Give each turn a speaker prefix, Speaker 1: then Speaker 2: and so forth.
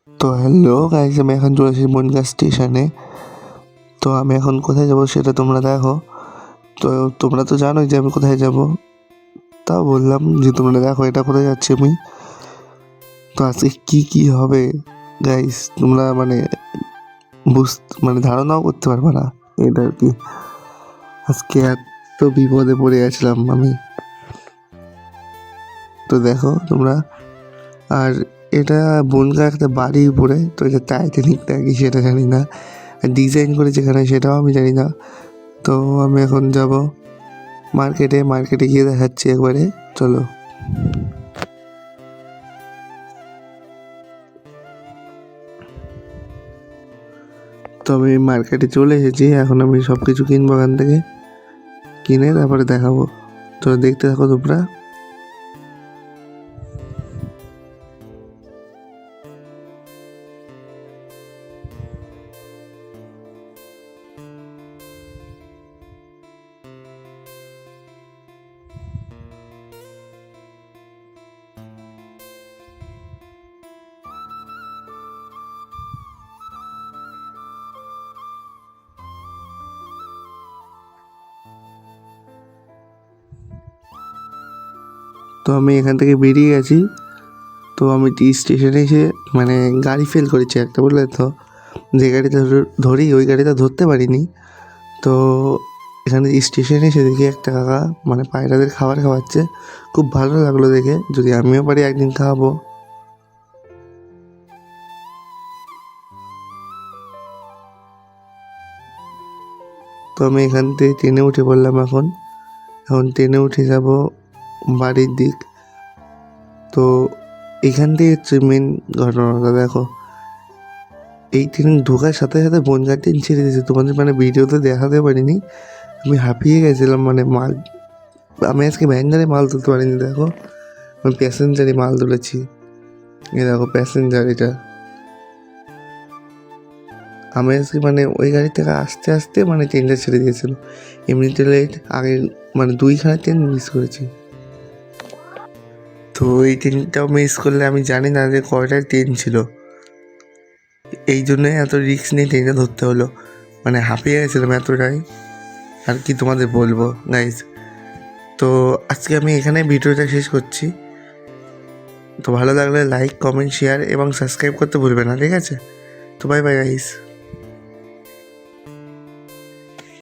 Speaker 1: তো hello guys, আমি এখন চলে এসেছি বনগাঁ স্টেশনে। তো আমি এখন কোথায় যাব সেটা তোমরা দেখো। তো তোমরা তো জানোই যে আমি কোথায় যাব, তাও বললাম যে তোমরা দেখো এটা কোথায় যাচ্ছি আমি। তো আজকে কি হবে গাইস, তোমরা ধারণাও করতে পারবে না এটা আর কি। আজকে এত বিপদে পড়ে গেছিলাম আমি। তো দেখো তোমরা, আর এটা বনগাঁ একটা বাড়ির উপরে। তো এটা টাইটানিকটা কি সেটা জানি না, ডিজাইন করে যেখানে সেটাও আমি জানি না। তো আমি এখন যাব মার্কেটে গিয়ে দেখাচ্ছি একবারে, চলো। তো আমি মার্কেটে চলে এসেছি, এখন আমি সব কিছু কিনবো এখান থেকে, কিনে তারপরে দেখাবো। তো দেখতে থাকো তোমরা। তো আমি এখান থেকে বেরিয়ে গেছি। তো আমি স্টেশনে এসে গাড়ি ফেল করেছি একটা, বললে তো যে গাড়িটা ধরি ওই গাড়িটা ধরতে পারিনি। তো এখানে স্টেশনে এসে দেখি একটা কাকা পায়রাদের খাবার খাওয়াচ্ছে। খুব ভালো লাগলো দেখে, যদি আমিও পারি একদিন খাওয়াবো। তো আমি এখান থেকে ট্রেনে উঠে পড়লাম। এখন ট্রেনে উঠে যাব বাড়ির দিক। তো এখান থেকে হচ্ছে মেন ঘটনাটা দেখো, এই ট্রেন ঢোকার সাথে সাথে বনগাঁ ট্রেন ছেড়ে দিয়েছে। তোমাদের ভিডিওতে দেখাতে পারিনি, আমি হাঁপিয়ে গেছিলাম। আমি আজকে ভ্যানগাড়ি মাল তুলতে পারিনি। দেখো আমি প্যাসেঞ্জারে মাল তুলেছি। এ দেখো প্যাসেঞ্জার এটা। আমি আজকে ওই গাড়ি থেকে আস্তে আস্তে ট্রেনটা ছেড়ে দিয়েছিল। এমনিতে লেট আগে 2খানা ট্রেন মিস করেছি। তো এই ট্রেনটাও মিস করলে আমি জানি না যে কয়টা ট্রেন ছিল, এই জন্যই এত রিস্ক নিয়ে ট্রেনটা ধরতে হলো। হাঁপিয়ে গেছিলাম এতটাই, আর কি তোমাদের বলবো গাইজ। তো আজকে আমি এখানে ভিডিওটা শেষ করছি। তো ভালো লাগলে লাইক, কমেন্ট, শেয়ার এবং সাবস্ক্রাইব করতে ভুলবে না, ঠিক আছে? তো বাই বাই গাইজ।